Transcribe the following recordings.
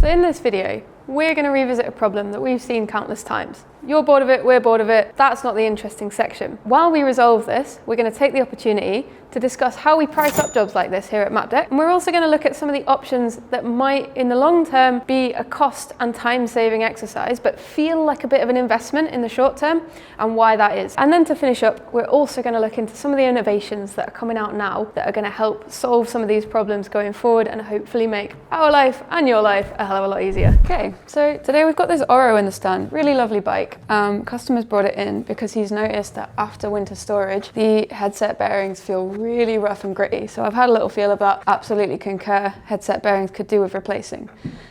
So in this video, we're going to revisit a problem that we've seen countless times. You're bored of it, we're bored of it, that's not the interesting section. While we resolve this, we're going to take the opportunity to discuss how we price up jobs like this here at Mapdec. And we're also going to look at some of the options that might, in the long term, be a cost and time-saving exercise, but feel like a bit of an investment in the short term, and why that is. And then to finish up, we're also going to look into some of the innovations that are coming out now that are going to help solve some of these problems going forward and hopefully make our life and your life a hell of a lot easier. Okay, so today we've got this Orro in the stand, really lovely bike. Customer's brought it in because he's noticed that after winter storage, the headset bearings feel really rough and gritty. So I've had a little feel of that. Absolutely concur, headset bearings could do with replacing.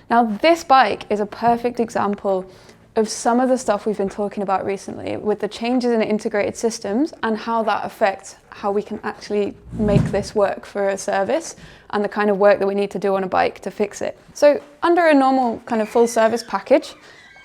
Now this bike is a perfect example of some of the stuff we've been talking about recently with the changes in integrated systems and how that affects how we can actually make this work for a service and the kind of work that we need to do on a bike to fix it. So under a normal kind of full service package,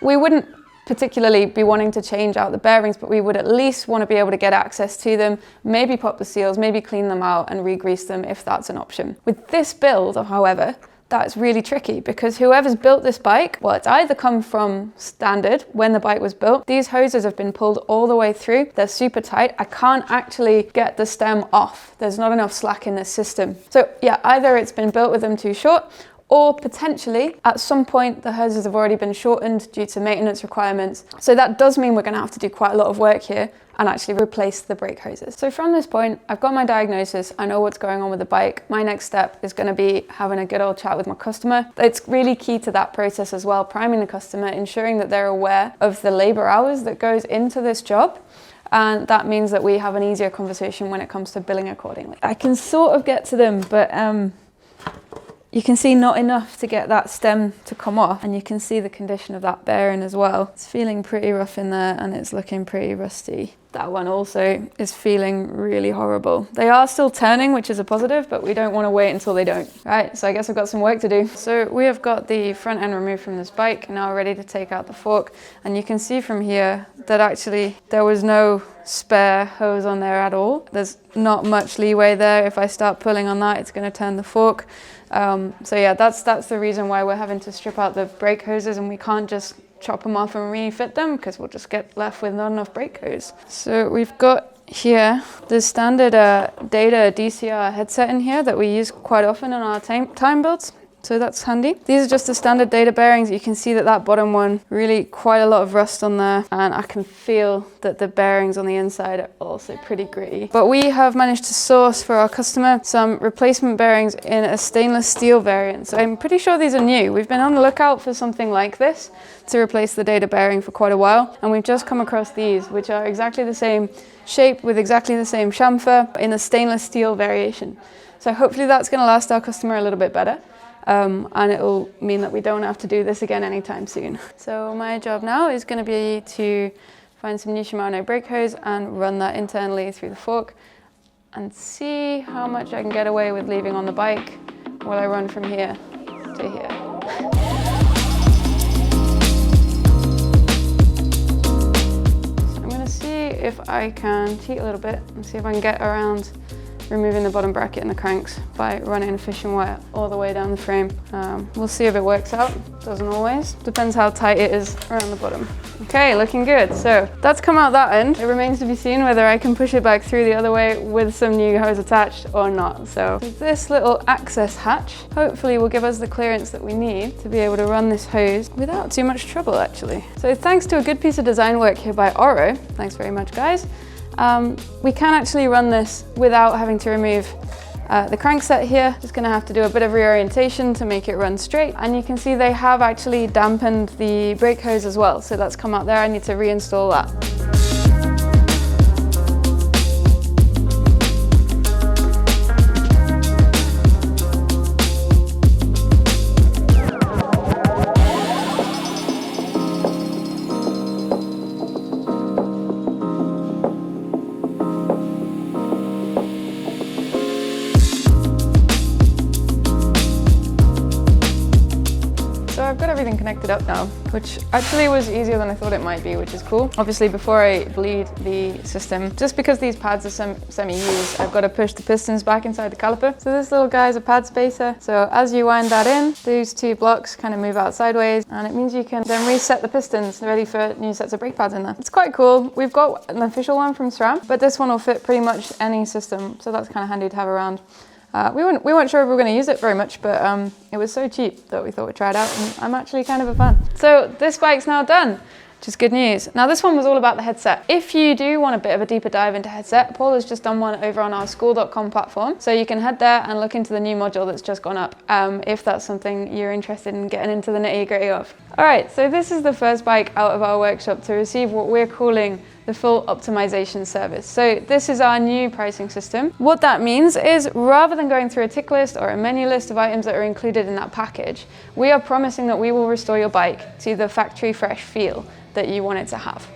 we wouldn't particularly be wanting to change out the bearings, but we would at least want to be able to get access to them, maybe pop the seals, maybe clean them out and re-grease them if that's an option. With this build, however, that's really tricky because whoever's built this bike, well, it's either come from standard when the bike was built. These hoses have been pulled all the way through. They're super tight. I can't actually get the stem off. There's not enough slack in this system. So yeah, either it's been built with them too short, or potentially at some point the hoses have already been shortened due to maintenance requirements. So that does mean we're going to have to do quite a lot of work here and actually replace the brake hoses. So from this point, I've got my diagnosis, I know what's going on with the bike. My next step is going to be having a good old chat with my customer. It's really key to that process as well, priming the customer, ensuring that they're aware of the labor hours that goes into this job. And that means that we have an easier conversation when it comes to billing accordingly. I can sort of get to them, but you can see not enough to get that stem to come off, and you can see the condition of that bearing as well. It's feeling pretty rough in there and it's looking pretty rusty. That one also is feeling really horrible. They are still turning, which is a positive, but we don't want to wait until they don't. Right, so I guess I've got some work to do. So we have got the front end removed from this bike, now ready to take out the fork. And you can see from here that actually there was no spare hose on there at all. There's not much leeway there. If I start pulling on that, it's going to turn the fork. So yeah, that's the reason why we're having to strip out the brake hoses, and we can't just chop them off and refit them because we'll just get left with not enough brake hose. So we've got here the standard Data DCR headset in here that we use quite often in our time builds. So that's handy. These are just the standard data bearings. You can see that that bottom one, really quite a lot of rust on there. And I can feel that the bearings on the inside are also pretty gritty. But we have managed to source for our customer some replacement bearings in a stainless steel variant. So I'm pretty sure these are new. We've been on the lookout for something like this to replace the data bearing for quite a while. And we've just come across these, which are exactly the same shape with exactly the same chamfer in the stainless steel variation. So hopefully that's going to last our customer a little bit better. And it will mean that we don't have to do this again anytime soon. So my job now is going to be to find some new Shimano brake hose and run that internally through the fork and see how much I can get away with leaving on the bike while I run from here to here. So I'm going to see if I can cheat a little bit and see if I can get around removing the bottom bracket and the cranks by running a fishing wire all the way down the frame. We'll see if it works out. Doesn't always. Depends how tight it is around the bottom. Okay, looking good. So that's come out that end. It remains to be seen whether I can push it back through the other way with some new hose attached or not. So this little access hatch hopefully will give us the clearance that we need to be able to run this hose without too much trouble actually. So thanks to a good piece of design work here by Orro, thanks very much guys, we can actually run this without having to remove the crankset here. Just going to have to do a bit of reorientation to make it run straight. And you can see they have actually dampened the brake hose as well. So that's come out there. I need to reinstall that. So I've got everything connected up now, which actually was easier than I thought it might be, which is cool. Obviously, before I bleed the system, just because these pads are semi-used, I've got to push the pistons back inside the caliper. So this little guy is a pad spacer. So as you wind that in, these two blocks kind of move out sideways, and it means you can then reset the pistons ready for new sets of brake pads in there. It's quite cool. We've got an official one from SRAM, but this one will fit pretty much any system, so that's kind of handy to have around. We weren't sure if we were going to use it very much, but it was so cheap that we thought we'd try it out, and I'm actually kind of a fan. So this bike's now done, which is good news. Now this one was all about the headset. If you do want a bit of a deeper dive into headset, Paul has just done one over on our school.com platform, so you can head there and look into the new module that's just gone up, if that's something you're interested in getting into the nitty-gritty of. All right, so this is the first bike out of our workshop to receive what we're calling the full optimization service. So this is our new pricing system. What that means is, rather than going through a tick list or a menu list of items that are included in that package, we are promising that we will restore your bike to the factory fresh feel that you want it to have.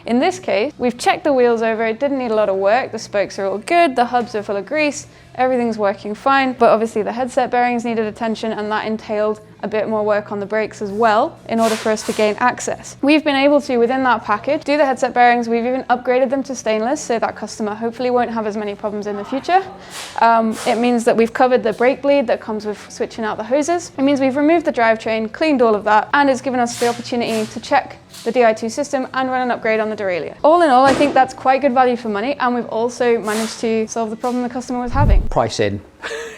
In this case, we've checked the wheels over, it didn't need a lot of work, the spokes are all good, the hubs are full of grease, everything's working fine, but obviously the headset bearings needed attention, and that entailed a bit more work on the brakes as well in order for us to gain access. We've been able to, within that package, do the headset bearings. We've even upgraded them to stainless, so that customer hopefully won't have as many problems in the future. It means that we've covered the brake bleed that comes with switching out the hoses. It means we've removed the drivetrain, cleaned all of that, and it's given us the opportunity to check the Di2 system and run an upgrade on the derailleur. All in all, I think that's quite good value for money, and we've also managed to solve the problem the customer was having. Pricing.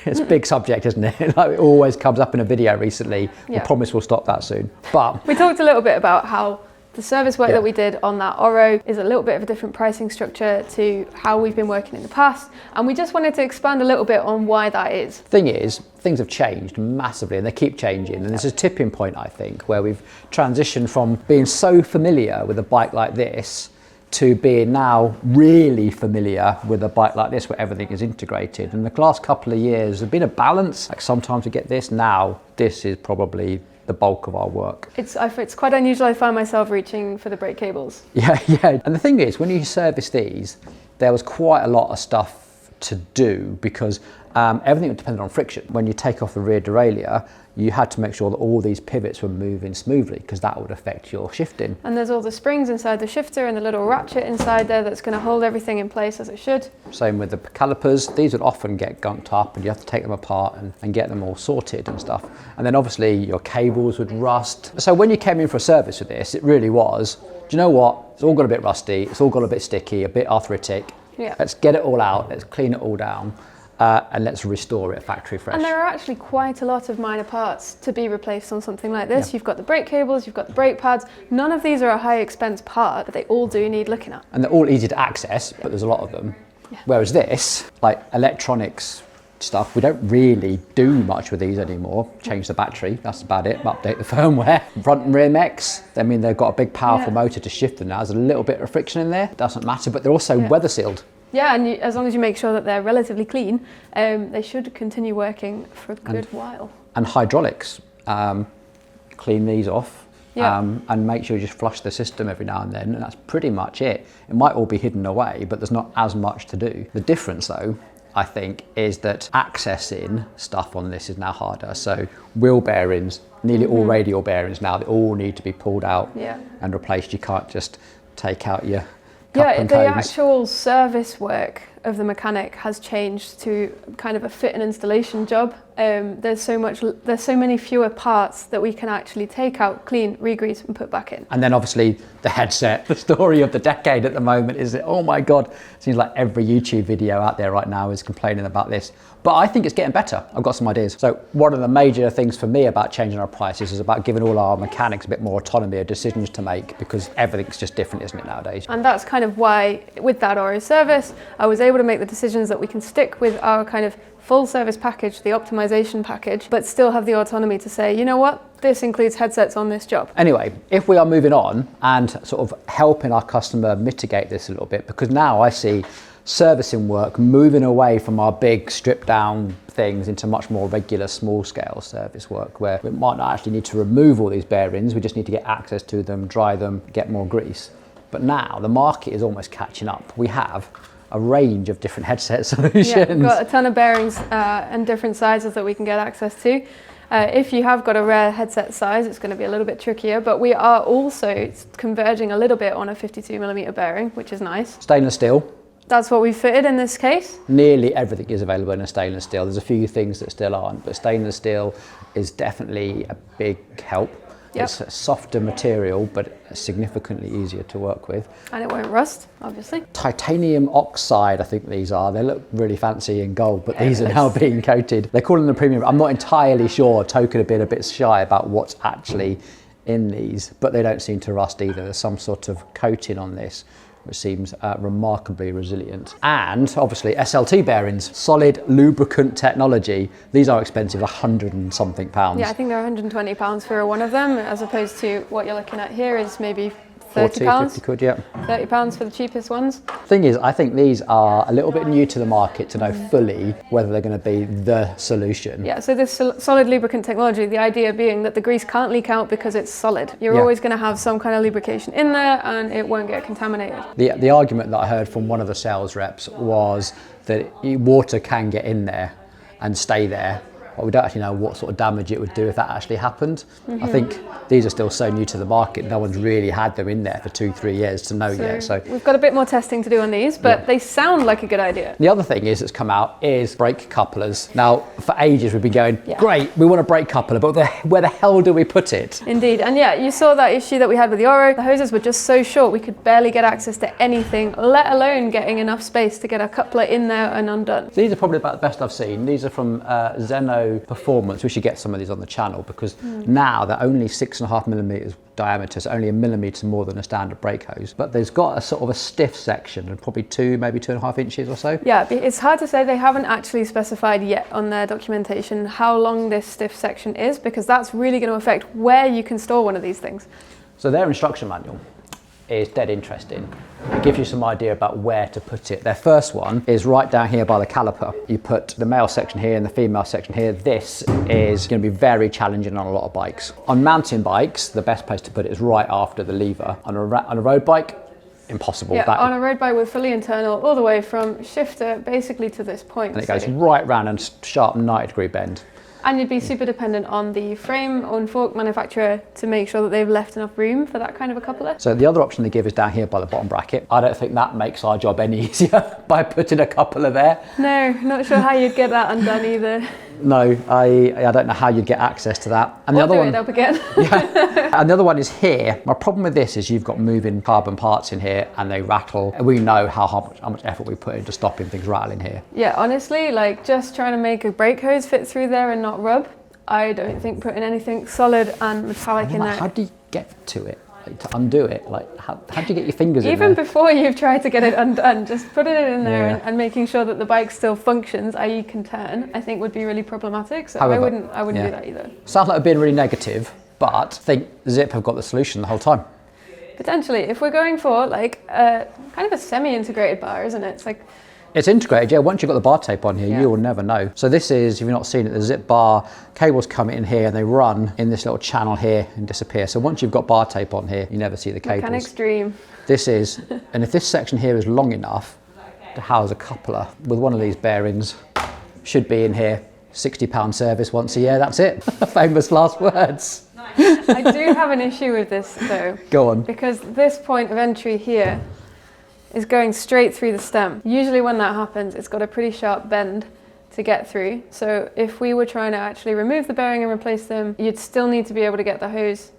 It's a big subject, isn't it? Like, it always comes up in a video recently. Yeah. We promise we'll stop that soon. But we talked a little bit about how the service work that we did on that Orro is a little bit of a different pricing structure to how we've been working in the past, and we just wanted to expand a little bit on why that is. Thing is, things have changed massively, and they keep changing, and there's a tipping point, I think, where we've transitioned from being so familiar with a bike like this to being now really familiar with a bike like this where everything is integrated. And the last couple of years there's been a balance. Like, sometimes we get this, now this is probably the bulk of our work. It's quite unusual. I find myself reaching for the brake cables. Yeah. And the thing is, when you service these, there was quite a lot of stuff to do because everything depended on friction. When you take off the rear derailleur, you had to make sure that all these pivots were moving smoothly, because that would affect your shifting. And there's all the springs inside the shifter and the little ratchet inside there that's going to hold everything in place as it should. Same with the calipers. These would often get gunked up and you have to take them apart and get them all sorted and stuff. And then obviously your cables would rust. So when you came in for a service with this, it really was, do you know what? It's all got a bit rusty, it's all got a bit sticky, a bit arthritic. Yeah. Let's get it all out, let's clean it all down. And let's restore it factory fresh. And there are actually quite a lot of minor parts to be replaced on something like this. Yeah. You've got the brake cables, you've got the brake pads. None of these are a high expense part, but they all do need looking at. And they're all easy to access, but there's a lot of them. Yeah. Whereas this, like electronics stuff, we don't really do much with these anymore. Change the battery, that's about it. Update the firmware. Front and rear mechs, I mean, they've got a big powerful motor to shift them now. There's a little bit of friction in there, doesn't matter, but they're also weather sealed. Yeah, and as long as you make sure that they're relatively clean, they should continue working for a good while. And hydraulics, clean these off and make sure you just flush the system every now and then, and that's pretty much it. It might all be hidden away, but there's not as much to do. The difference though, I think, is that accessing stuff on this is now harder. So wheel bearings, nearly all radial bearings now, they all need to be pulled out and replaced. You can't just take out your the actual service work of the mechanic has changed to kind of a fit and installation job. There's so many fewer parts that we can actually take out, clean, re-grease and put back in. And then obviously the headset, the story of the decade at the moment is that, oh my God, it seems like every YouTube video out there right now is complaining about this. But I think it's getting better. I've got some ideas. So one of the major things for me about changing our prices is about giving all our mechanics a bit more autonomy of decisions to make, because everything's just different, isn't it, nowadays? And that's kind of why, with that Orro service, I was able to make the decisions that we can stick with our kind of full service package, the optimization package, but still have the autonomy to say, you know what, this includes headsets on this job. Anyway, if we are moving on and sort of helping our customer mitigate this a little bit, because now I see servicing work moving away from our big stripped down things into much more regular small scale service work, where we might not actually need to remove all these bearings, we just need to get access to them, dry them, get more grease. But now the market is almost catching up. We have a range of different headset solutions. Yeah, we've got a ton of bearings and different sizes that we can get access to. If you have got a rare headset size, it's going to be a little bit trickier, but we are also converging a little bit on a 52mm bearing, which is nice. Stainless steel. That's what we fitted in this case. Nearly everything is available in a stainless steel. There's a few things that still aren't, but stainless steel is definitely a big help. Yep. It's a softer material, but significantly easier to work with. And it won't rust, obviously. Titanium oxide, I think these are. They look really fancy in gold, but these are now being coated. They're calling them premium. I'm not entirely sure. Token have been a bit shy about what's actually in these, but they don't seem to rust either. There's some sort of coating on this, which seems remarkably resilient. And obviously SLT bearings, solid lubricant technology. These are expensive, 100 and something pounds. Yeah, I think they're 120 pounds for one of them, as opposed to what you're looking at here is maybe 30 pounds. 50 quid, yeah. 30 pounds for the cheapest ones. Thing is, I think these are a little bit new to the market to know fully whether they're going to be the solution. Yeah, so this solid lubricant technology, the idea being that the grease can't leak out because it's solid. You're always going to have some kind of lubrication in there and it won't get contaminated. The argument that I heard from one of the sales reps was that water can get in there and stay there, but we don't actually know what sort of damage it would do if that actually happened. I think these are still so new to the market, no one's really had them in there for 2-3 years to know yet. So we've got a bit more testing to do on these, but they sound like a good idea. The other thing is that's come out is brake couplers. Now, for ages we've been going, great, we want a brake coupler, but where the hell do we put it? Indeed, and yeah, you saw that issue that we had with the Orro. The hoses were just so short, we could barely get access to anything, let alone getting enough space to get a coupler in there and undone. These are probably about the best I've seen. These are from Zeno Performance. We should get some of these on the channel because now they're only 6.5mm diameter, so only a millimetre more than a standard brake hose. But there's got a sort of a stiff section and probably maybe 2.5 inches or so. Yeah, it's hard to say. They haven't actually specified yet on their documentation how long this stiff section is, because that's really going to affect where you can store one of these things. So their instruction manual is dead interesting. It gives you some idea about where to put it. Their first one is right down here by the caliper. You put the male section here and the female section here. This is going to be very challenging on a lot of bikes. On mountain bikes, the best place to put it is right after the lever. On a road bike, impossible. Yeah, on a road bike with fully internal, all the way from shifter basically to this point. And it goes right round and sharp 90-degree bend. And you'd be super dependent on the frame or fork manufacturer to make sure that they've left enough room for that kind of a coupler. So the other option they give is down here by the bottom bracket. I don't think that makes our job any easier by putting a coupler there. No, not sure how you'd get that undone either. No, I don't know how you'd get access to that. And the other one, it up again. Yeah. And the other one is here. My problem with this is you've got moving carbon parts in here and they rattle. And we know how much effort we put into stopping things rattling here. Yeah, honestly, like just trying to make a brake hose fit through there and not rub, I don't think putting anything solid and metallic in there. How do you get to it? Like, to undo it? Like, how do you get your fingers in there? Even before you've tried to get it undone, just putting it in there and making sure that the bike still functions, i.e. can turn, I think would be really problematic. So however, I wouldn't do that either. Sounds like I'm being really negative, but I think Zipp have got the solution the whole time. Potentially, if we're going for like kind of a semi-integrated bar, isn't it? It's integrated, yeah. Once you've got the bar tape on here, you will never know. So this is, if you've not seen it, the Zipp bar cables come in here and they run in this little channel here and disappear. So once you've got bar tape on here, you never see the cables. Mechanic's dream. This is, and if this section here is long enough to house a coupler with one of these bearings, should be in here. £60 service once a year, that's it. Famous last words. I do have an issue with this though. Go on. Because this point of entry here is going straight through the stem. Usually when that happens, it's got a pretty sharp bend to get through. So if we were trying to actually remove the bearing and replace them, you'd still need to be able to get the hose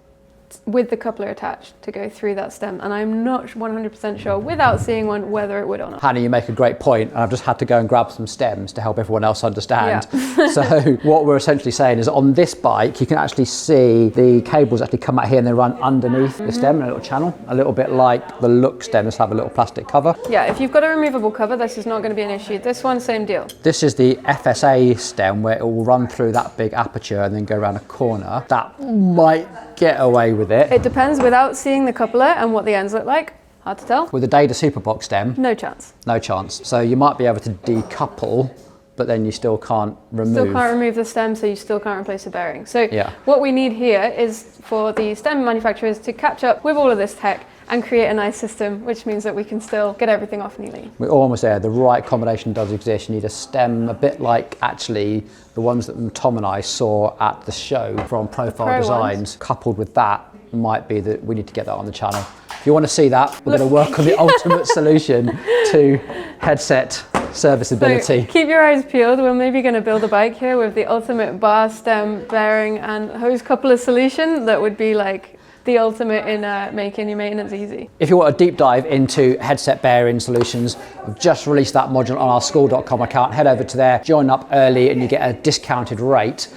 with the coupler attached to go through that stem. And I'm not 100% sure, without seeing one, whether it would or not. Hannah, you make a great point, and I've just had to go and grab some stems to help everyone else understand. Yeah. So what we're essentially saying is on this bike, you can actually see the cables actually come out here and they run underneath the stem in a little channel, a little bit like the Look stems have a little plastic cover. Yeah, if you've got a removable cover, this is not going to be an issue. This one, same deal. This is the FSA stem where it will run through that big aperture and then go around a corner. That might get away with it. It depends. Without seeing the coupler and what the ends look like, hard to tell. With the Data Superbox stem, no chance. No chance. So you might be able to decouple but then you still can't remove. Still can't remove the stem, so you still can't replace the bearing. So Yeah. what we need here is for the stem manufacturers to catch up with all of this tech and create a nice system, which means that we can still get everything off neatly. We're almost there. The right combination does exist. You need a stem, a bit like actually the ones that Tom and I saw at the show from Profile Pro Designs. ones. Coupled with that might be that we need to get that on the channel. If you want to see that, we're going to work on the ultimate solution to headset serviceability. So keep your eyes peeled. We're maybe going to build a bike here with the ultimate bar, stem, bearing and hose coupler solution that would be like the ultimate in making your maintenance easy. If you want a deep dive into headset bearing solutions, I've just released that module on our school.com account. Head over to there, join up early and you get a discounted rate.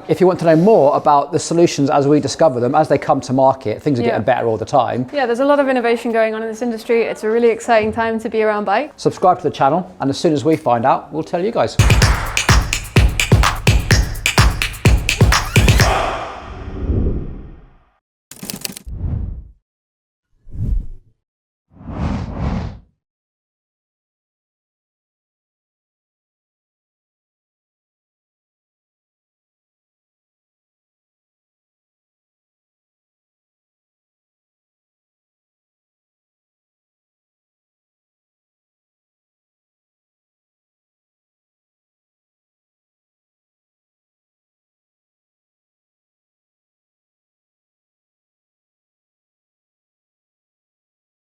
If you want to know more about the solutions as we discover them, as they come to market, things are getting better all the time. Yeah, there's a lot of innovation going on in this industry. It's a really exciting time to be around bike. Subscribe to the channel and as soon as we find out, we'll tell you guys.